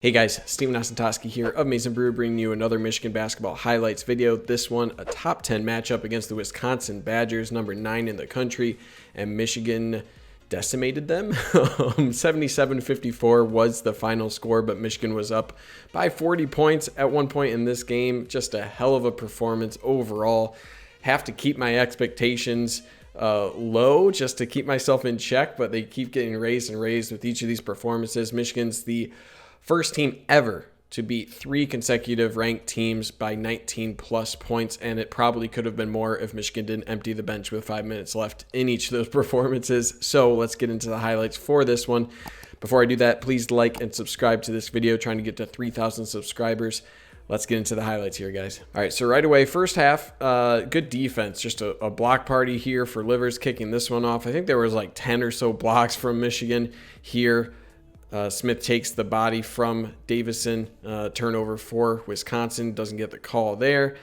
Hey guys, Steven Osentoski here of Mason Brew, bringing you another Michigan basketball highlights video. This one, a top 10 matchup against the Wisconsin Badgers, number 9 in the country, and Michigan decimated them. 77-54 was the final score, but Michigan was up by 40 points at one point in this game. Just a hell of a performance overall. Have to keep my expectations low just to keep myself in check, but they keep getting raised and raised with each of these performances. Michigan's the first team ever to beat 3 consecutive ranked teams by 19 plus points, and it probably could have been more if Michigan didn't empty the bench with 5 minutes left in each of those performances. So let's get into the highlights for this one. Before I do that, please like and subscribe to this video, trying to get to 3,000 subscribers. Let's get into the highlights here, guys. All right, so right away, first half, good defense. Just a block party here for Livers, kicking this one off. I think there was like 10 or so blocks from Michigan here. Smith takes the body from Davison, turnover for Wisconsin, doesn't get the call there.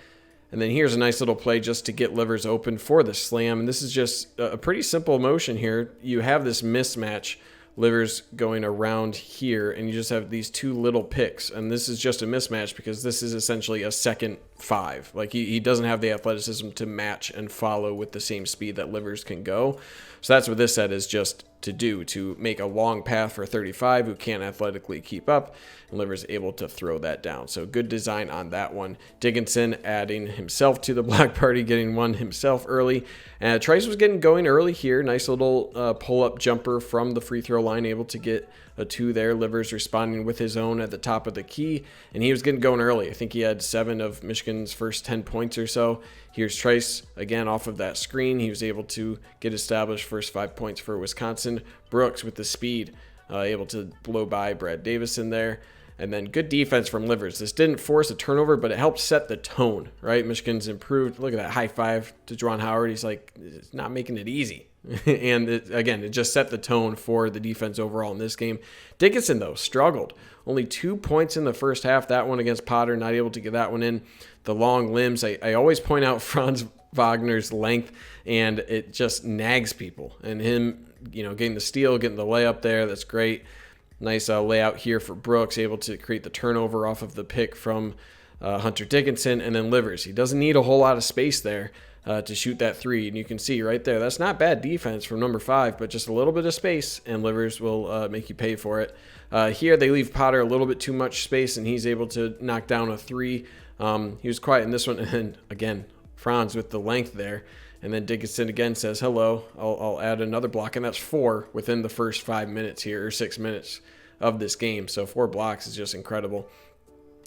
And then here's a nice little play just to get Livers open for the slam. And this is just a pretty simple motion here. You have this mismatch, Livers going around here, and you just have these two little picks. And this is just a mismatch because this is essentially a second 5. Like he doesn't have the athleticism to match and follow with the same speed that Livers can go. So that's what this set is just to do, to make a long path for 35 who can't athletically keep up, and Livers able to throw that down. So good design on that one. Dickinson adding himself to the block party, getting one himself early. And Trice was getting going early here. Nice little pull-up jumper from the free throw line, able to get a 2 there. Livers responding with his own at the top of the key, and he was getting going early. I think he had 7 of Michigan's first 10 points or so. Here's Trice again off of that screen. He was able to get established, first 5 points for Wisconsin. Brooks with the speed, able to blow by Brad Davison there. And then good defense from Livers. This didn't force a turnover, but it helped set the tone, right? Michigan's improved. Look at that high five to Juwan Howard. He's like, it's not making it easy. And it just set the tone for the defense overall in this game. Dickinson, though, struggled. Only 2 points in the first half. That one against Potter, not able to get that one in. The long limbs. I always point out Franz Wagner's length, and it just nags people. And him, getting the steal, getting the layup there, that's great. Nice layout here for Brooks, able to create the turnover off of the pick from Hunter Dickinson. And then Livers. He doesn't need a whole lot of space there to shoot that 3. And you can see right there, that's not bad defense from number 5, but just a little bit of space, and Livers will make you pay for it. Here they leave Potter a little bit too much space, and he's able to knock down a 3. He was quiet in this one. And then, again, Franz with the length there. And then Dickinson again says, hello, I'll add another block. And that's 4 within the first 5 minutes here, or 6 minutes of this game. So 4 blocks is just incredible.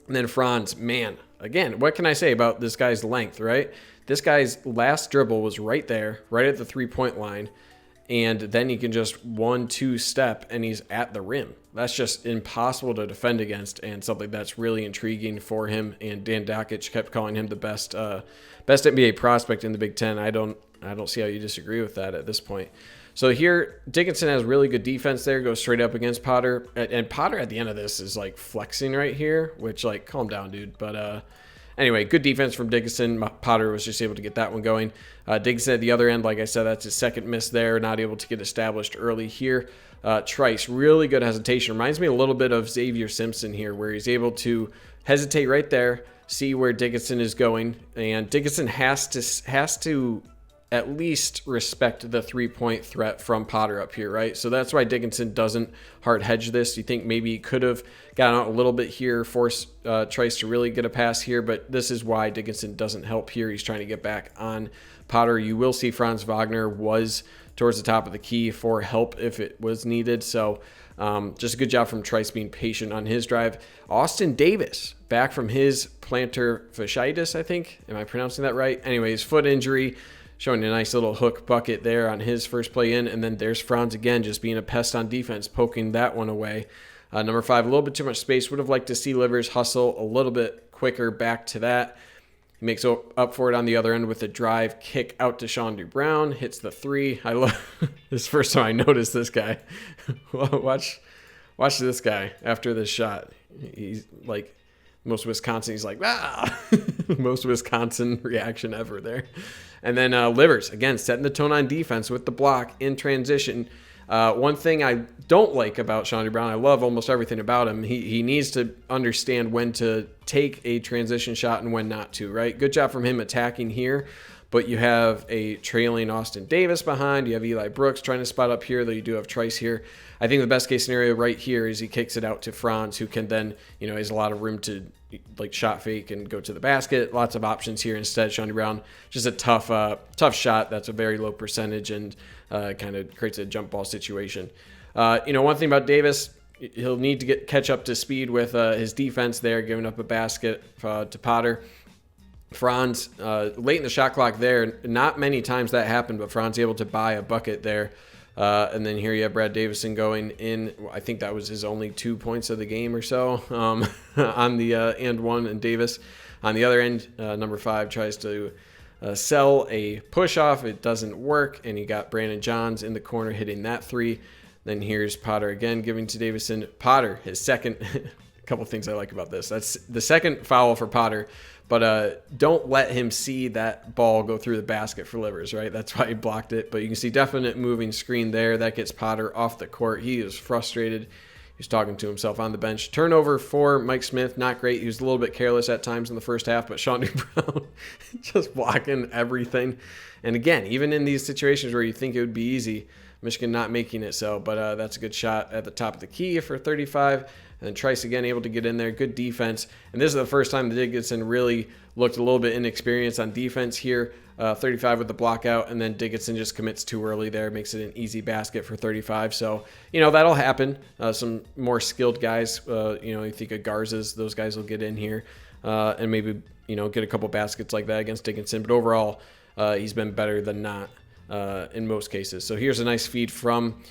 And then Franz, man, again, what can I say about this guy's length, right? This guy's last dribble was right there, right at the 3-point line. And then he can just 1-2 step, and he's at the rim. That's just impossible to defend against, and something that's really intriguing for him. And Dan Dakich kept calling him the best NBA prospect in the Big Ten. I don't see how you disagree with that at this point. So here, Dickinson has really good defense there, goes straight up against Potter. And Potter at the end of this is like flexing right here, which, like, calm down, dude. But anyway, good defense from Dickinson. Potter was just able to get that one going. Dickinson at the other end, like I said, that's his second miss there. Not able to get established early here. Trice, really good hesitation. Reminds me a little bit of Xavier Simpson here, where he's able to hesitate right there, see where Dickinson is going. And Dickinson has to at least respect the 3-point threat from Potter up here, right? So that's why Dickinson doesn't hard hedge this. You think maybe he could have gotten out a little bit here, forced Trice to really get a pass here, but this is why Dickinson doesn't help here. He's trying to get back on Potter. You will see Franz Wagner was towards the top of the key for help if it was needed. So just a good job from Trice being patient on his drive. Austin Davis, back from his plantar fasciitis, I think. Am I pronouncing that right? Anyways, foot injury. Showing a nice little hook bucket there on his first play in. And then there's Franz again, just being a pest on defense, poking that one away. Number 5, a little bit too much space. Would have liked to see Livers hustle a little bit quicker back to that. He makes up for it on the other end with a drive kick out to Sean Brown. Hits the 3. I love this. First time I noticed this guy. Watch this guy after this shot. He's like, most Wisconsin, he's like, most Wisconsin reaction ever there. And then Livers, again, setting the tone on defense with the block in transition. One thing I don't like about Shawnee Brown, I love almost everything about him. He needs to understand when to take a transition shot and when not to, right? Good job from him attacking here. But you have a trailing Austin Davis behind. You have Eli Brooks trying to spot up here, though you do have Trice here. I think the best case scenario right here is he kicks it out to Franz, who can then, has a lot of room to like shot fake and go to the basket. Lots of options here. Instead, Shawnee Brown, just a tough shot. That's a very low percentage and kind of creates a jump ball situation. One thing about Davis, he'll need to catch up to speed with his defense there, giving up a basket to Potter. Franz, late in the shot clock there, not many times that happened, but Franz able to buy a bucket there. And then here you have Brad Davison going in. I think that was his only 2 points of the game or so on the and one. And Davis on the other end, number 5, tries to sell a push off. It doesn't work. And you got Brandon Johns in the corner hitting that 3. Then here's Potter again giving to Davison. Potter, his second. A couple things I like about this. That's the second foul for Potter. But don't let him see that ball go through the basket for Livers, right? That's why he blocked it. But you can see definite moving screen there. That gets Potter off the court. He is frustrated. He's talking to himself on the bench. Turnover for Mike Smith. Not great. He was a little bit careless at times in the first half. But Shawnee Brown just blocking everything. And again, even in these situations where you think it would be easy, Michigan not making it so. But that's a good shot at the top of the key for 35. And then Trice again able to get in there. Good defense. And this is the first time that Dickinson really looked a little bit inexperienced on defense here. 35 with the block out. And then Dickinson just commits too early there. Makes it an easy basket for 35. So, that'll happen. Some more skilled guys, you think of Garza's. Those guys will get in here. And maybe, get a couple baskets like that against Dickinson. But overall, he's been better than not in most cases. So here's a nice feed from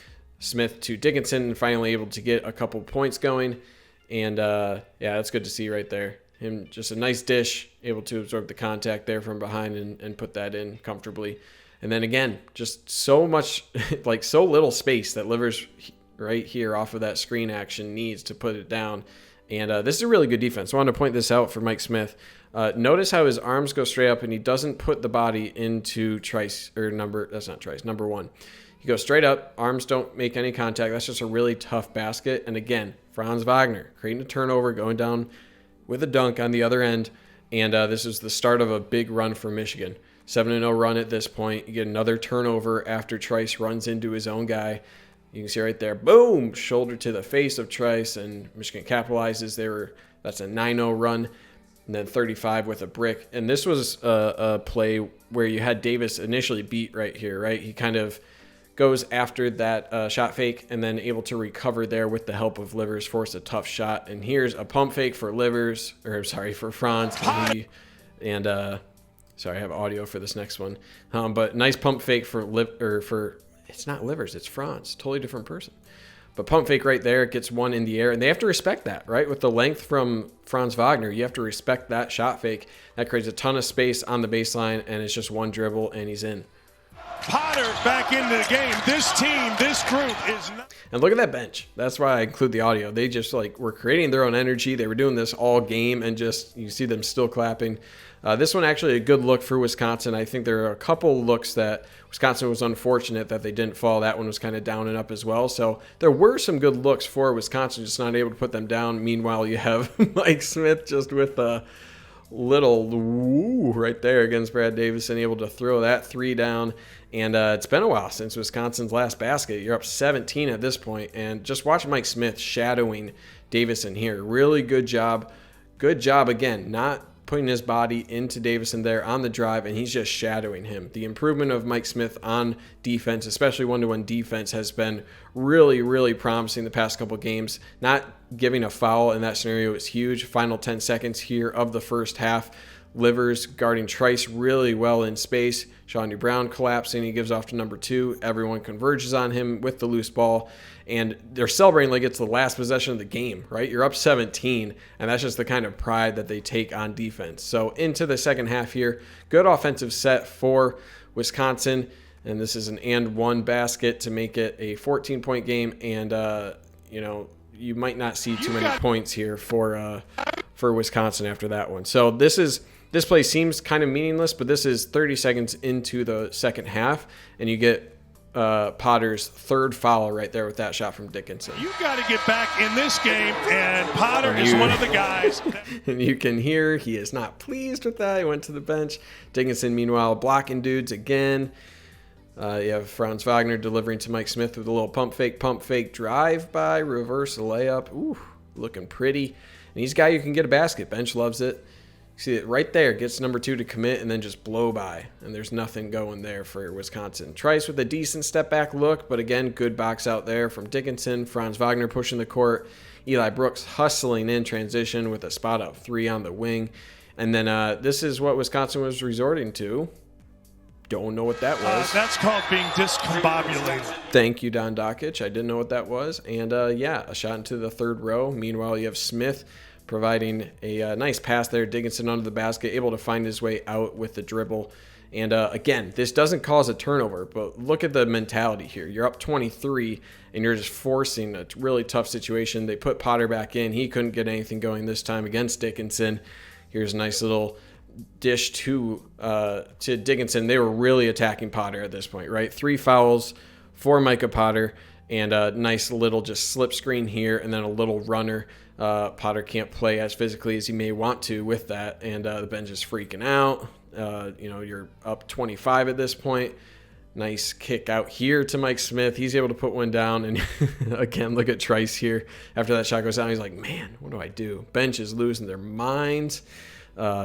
Smith to Dickinson, finally able to get a couple points going. And that's good to see right there. Him just a nice dish, able to absorb the contact there from behind and put that in comfortably. And then again, just so much, like so little space that Livers right here off of that screen action needs to put it down. And this is a really good defense. I wanted to point this out for Mike Smith. Notice how his arms go straight up and he doesn't put the body into Trice, or that's not Trice, number 1. He goes straight up, arms don't make any contact. That's just a really tough basket. And again, Franz Wagner creating a turnover, going down with a dunk on the other end. And this is the start of a big run for Michigan. 7-0 run at this point. You get another turnover after Trice runs into his own guy. You can see right there, boom, shoulder to the face of Trice, and Michigan capitalizes. That's a 9-0 run. And then 35 with a brick. And this was a play where you had Davis initially beat right here, right? He kind of goes after that shot fake and then able to recover there with the help of Livers, force a tough shot. And here's a pump fake for for Franz. I have audio for this next one. But nice pump fake it's not Livers, it's Franz. Totally different person. But pump fake right there, gets one in the air. And they have to respect that, right? With the length from Franz Wagner, you have to respect that shot fake. That creates a ton of space on the baseline, and it's just one dribble, and he's in. Potter back into the game. This team, this group is not. And look at that bench. That's why I include the audio. They just were creating their own energy. They were doing this all game, and just you see them still clapping. This one actually a good look for Wisconsin. I think there are a couple looks that Wisconsin was unfortunate that they didn't fall. That one was kind of down and up as well. So there were some good looks for Wisconsin, just not able to put them down. Meanwhile, you have Mike Smith just with a little woo right there against Brad Davison, able to throw that 3 down. And it's been a while since Wisconsin's last basket. You're up 17 at this point. And just watch Mike Smith shadowing Davison here. Really good job. Good job, again, not putting his body into Davison there on the drive, and he's just shadowing him. The improvement of Mike Smith on defense, especially one-to-one defense, has been really, really promising the past couple games. Not giving a foul in that scenario is huge. Final 10 seconds here of the first half. Livers guarding Trice really well in space. Shawnee Brown collapsing. He gives off to number 2. Everyone converges on him with the loose ball. And they're celebrating like it's the last possession of the game, right? You're up 17, and that's just the kind of pride that they take on defense. So into the second half here, good offensive set for Wisconsin. And this is an and one basket to make it a 14-point game. And, you might not see too many points here for Wisconsin after that one. So this play seems kind of meaningless, but this is 30 seconds into the second half, and you get Potter's third foul right there with that shot from Dickinson. You got to get back in this game, and Potter is one of the guys. And you can hear he is not pleased with that. He went to the bench. Dickinson, meanwhile, blocking dudes again. You have Franz Wagner delivering to Mike Smith with a little pump fake drive-by, reverse layup. Ooh, looking pretty. And he's a guy you can get a basket. Bench loves it. See it right there, gets number 2 to commit and then just blow by. And there's nothing going there for Wisconsin. Trice with a decent step back look, but again, good box out there from Dickinson. Franz Wagner pushing the court. Eli Brooks hustling in transition with a spot up 3 on the wing. And then this is what Wisconsin was resorting to. Don't know what that was. That's called being discombobulated. Thank you, Don Dockich. I didn't know what that was. And yeah, a shot into the third row. Meanwhile, you have Smith providing a nice pass there. Dickinson under the basket, able to find his way out with the dribble. And again, this doesn't cause a turnover, but look at the mentality here. You're up 23, and you're just forcing a really tough situation. They put Potter back in. He couldn't get anything going this time against Dickinson. Here's a nice little dish to Dickinson. They were really attacking Potter at this point, right? 3 fouls for Micah Potter, and a nice little just slip screen here, and then a little runner. Potter can't play as physically as he may want to with that, and the bench is freaking out. You're up 25 at this point. Nice kick out here to Mike Smith. He's able to put one down, and again, look at Trice here. After that shot goes down, he's like, man, what do I do? Bench is losing their minds.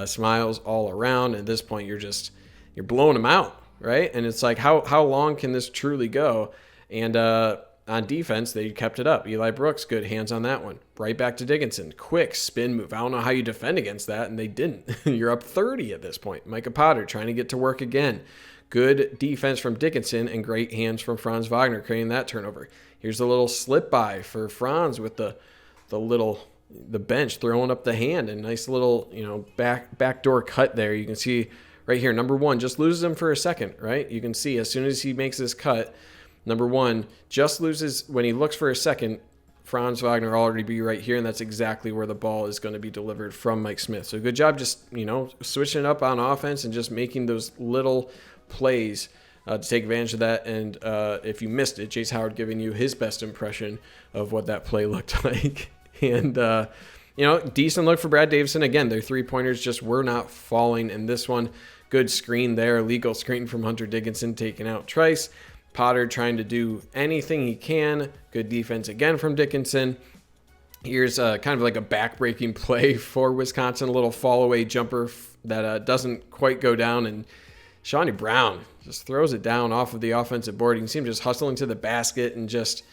Smiles all around. At this point, you're blowing them out, right? And it's like, how long can this truly go? And on defense, they kept it up. Eli Brooks, good hands on that one. Right back to Dickinson. Quick spin move. I don't know how you defend against that, and they didn't. You're up 30 at this point. Micah Potter trying to get to work again. Good defense from Dickinson and great hands from Franz Wagner creating that turnover. Here's a little slip by for Franz with the bench throwing up the hand, and nice little backdoor cut there. You can see right here, number 1 just loses him for a second, right? You can see as soon as he makes this cut, number 1 just loses when he looks for a second. Franz Wagner already be right here, and that's exactly where the ball is going to be delivered from Mike Smith. So good job just switching it up on offense and just making those little plays to take advantage of that. And if you missed it, Jace Howard giving you his best impression of what that play looked like. And, decent look for Brad Davison. Again, their 3-pointers just were not falling in this one. Good screen there. Legal screen from Hunter Dickinson taking out Trice. Potter trying to do anything he can. Good defense again from Dickinson. Here's kind of like a back-breaking play for Wisconsin. A little fall-away jumper that doesn't quite go down. And Shawnee Brown just throws it down off of the offensive board. You can see him just hustling to the basket and just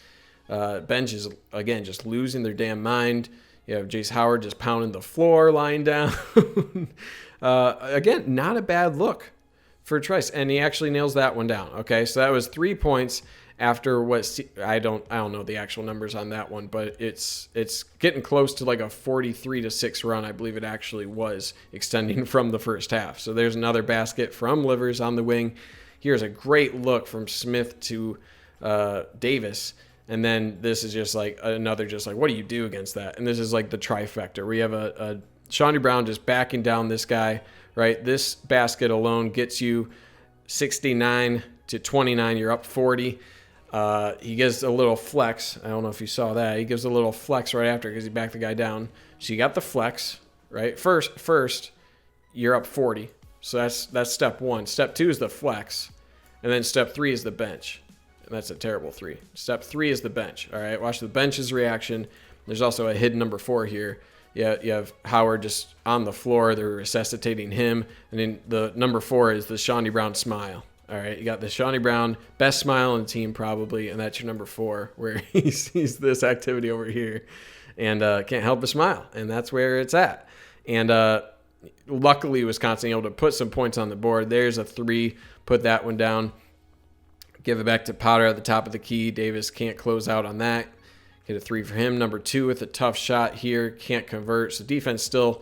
bench is, again, just losing their damn mind. You have Jace Howard just pounding the floor, lying down. Again, not a bad look for Trice, and he actually nails that one down. Okay, so that was 3 points after what I don't know the actual numbers on that one, but it's getting close to like a 43-6 run. I believe it actually was, extending from the first half. So there's another basket from Livers on the wing. Here's a great look from Smith to Davis. And then this is just like another, what do you do against that? And this is like the trifecta. We have a Shawnee Brown just backing down this guy, right? This basket alone gets you 69-29. You're up 40. He gives a little flex. I don't know if you saw that. He gives a little flex right after because he backed the guy down. So you got the flex, right? First, you're up 40. So that's step 1. Step 2 is the flex. And then step 3 is the bench. That's a terrible 3. Step 3 is the bench. All right, watch the bench's reaction. There's also a hidden number 4 here. Yeah, you have Howard just on the floor. They're resuscitating him. And then the number 4 is the Shawnee Brown smile. All right, you got the Shawnee Brown best smile on the team probably, and that's your number 4 where he sees this activity over here and can't help but smile. And that's where it's at. And luckily, Wisconsin able to put some points on the board. There's a 3. Put that one down. Give it back to Potter at the top of the key. Davis can't close out on that. Get a 3 for him. Number 2 with a tough shot here. Can't convert. So defense still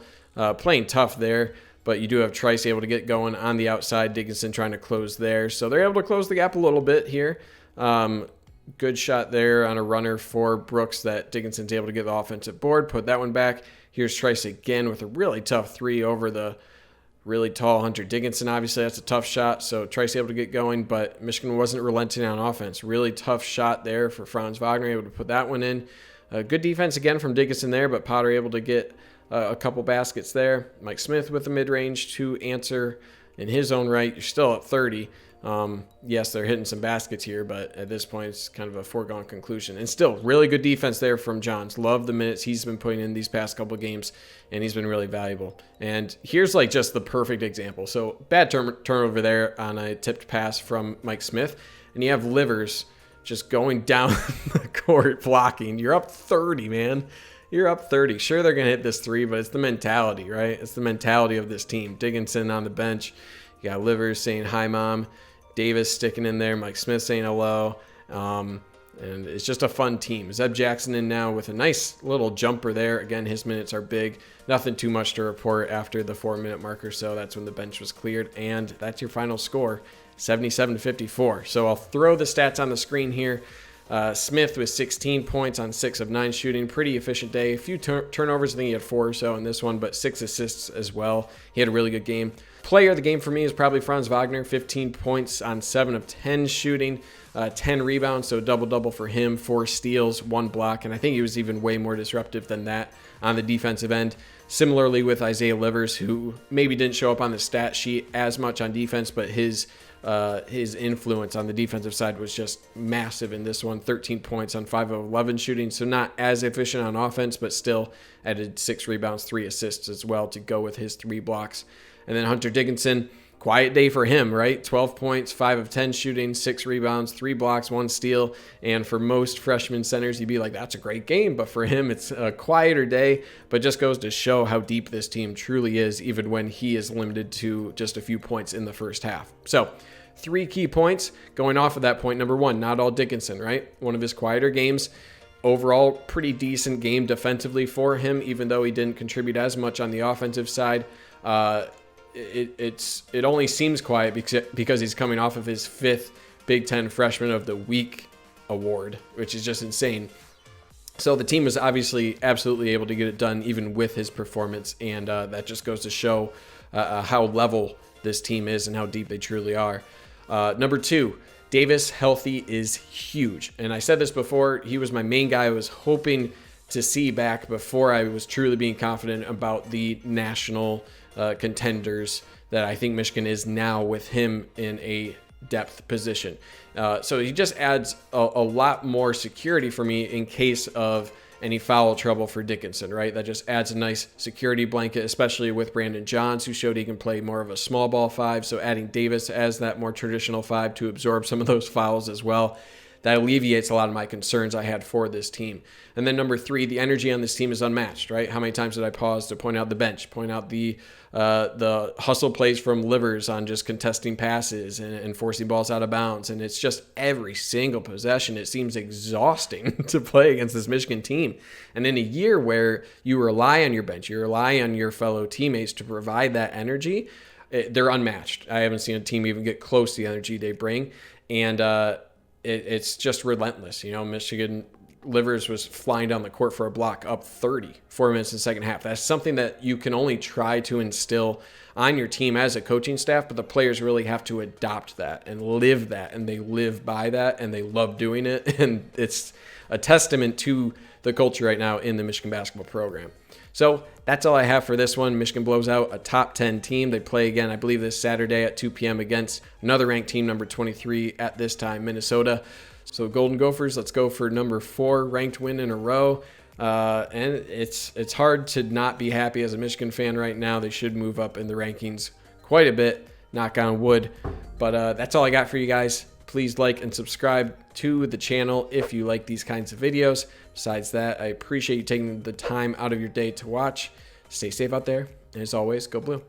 playing tough there. But you do have Trice able to get going on the outside. Dickinson trying to close there. So they're able to close the gap a little bit here. Good shot there on a runner for Brooks that Dickinson's able to get the offensive board. Put that one back. Here's Trice again with a really tough 3 over the really tall Hunter Dickinson. Obviously, that's a tough shot, so Trice able to get going, but Michigan wasn't relenting on offense. Really tough shot there for Franz Wagner, able to put that one in. Good defense again from Dickinson there, but Potter able to get a couple baskets there. Mike Smith with the mid-range to answer in his own right. You're still at 30. Yes, they're hitting some baskets here, but at this point, it's kind of a foregone conclusion. And still, really good defense there from Johns. Love the minutes he's been putting in these past couple games, and he's been really valuable. And here's like just the perfect example. So bad turnover there on a tipped pass from Mike Smith, and you have Livers just going down the court blocking. You're up 30, man. You're up 30. Sure, they're going to hit this three, but it's the mentality, right? It's the mentality of this team. Dickinson on the bench. You got Livers saying, "Hi, Mom." Davis sticking in there. Mike Smith saying hello. And it's just a fun team. Zeb Jackson in now with a nice little jumper there. Again, his minutes are big. Nothing too much to report after the 4-minute marker. So that's when the bench was cleared. And that's your final score, 77-54. So I'll throw the stats on the screen here. Smith with 16 points on 6 of 9 shooting. Pretty efficient day. A few turnovers. I think he had 4 or so in this one, but 6 assists as well. He had a really good game. Player of the game for me is probably Franz Wagner. 15 points on 7 of 10 shooting. 10 rebounds, so double-double for him. 4 steals, 1 block, and I think he was even way more disruptive than that on the defensive end. Similarly with Isaiah Livers, who maybe didn't show up on the stat sheet as much on defense, but his influence on the defensive side was just massive in this one. 13 points on 5 of 11 shooting, so not as efficient on offense, but still added 6 rebounds, 3 assists as well to go with his 3 blocks. And then Hunter Dickinson, quiet day for him, right? 12 points, 5 of 10 shooting, 6 rebounds, 3 blocks, 1 steal. And for most freshman centers, you'd be like, that's a great game. But for him, it's a quieter day, but just goes to show how deep this team truly is, even when he is limited to just a few points in the first half. So 3 key points going off of that point. Number 1, not all Dickinson, right? One of his quieter games. Overall, pretty decent game defensively for him, even though he didn't contribute as much on the offensive side. It only seems quiet because he's coming off of his 5th Big Ten Freshman of the Week award, which is just insane. So the team was obviously absolutely able to get it done even with his performance, and that just goes to show how level this team is and how deep they truly are. Number 2, Davis healthy is huge. And I said this before, he was my main guy I was hoping to see back before I was truly being confident about the national contenders that I think Michigan is now with him in a depth position. So he just adds a lot more security for me in case of any foul trouble for Dickinson, right? That just adds a nice security blanket, especially with Brandon Johns, who showed he can play more of a small ball 5. So adding Davis as that more traditional 5 to absorb some of those fouls as well, that alleviates a lot of my concerns I had for this team. And then number 3, the energy on this team is unmatched, right? How many times did I pause to point out the bench, point out the hustle plays from Livers on just contesting passes and forcing balls out of bounds. And it's just every single possession. It seems exhausting to play against this Michigan team. And in a year where you rely on your bench, you rely on your fellow teammates to provide that energy, they're unmatched. I haven't seen a team even get close to the energy they bring. And it's just relentless. You know, Michigan Livers was flying down the court for a block up 30, 4 minutes in the second half. That's something that you can only try to instill on your team as a coaching staff, but the players really have to adopt that and live that, and they live by that, and they love doing it. And it's a testament to the culture right now in the Michigan basketball program. So that's all I have for this one. Michigan blows out a top 10 team. They play again, I believe, this Saturday at 2 p.m. against another ranked team, number 23 at this time, Minnesota. So Golden Gophers, let's go for number 4 ranked win in a row. And it's hard to not be happy as a Michigan fan right now. They should move up in the rankings quite a bit, knock on wood. But that's all I got for you guys. Please like and subscribe to the channel if you like these kinds of videos. Besides that, I appreciate you taking the time out of your day to watch. Stay safe out there. And as always, go blue.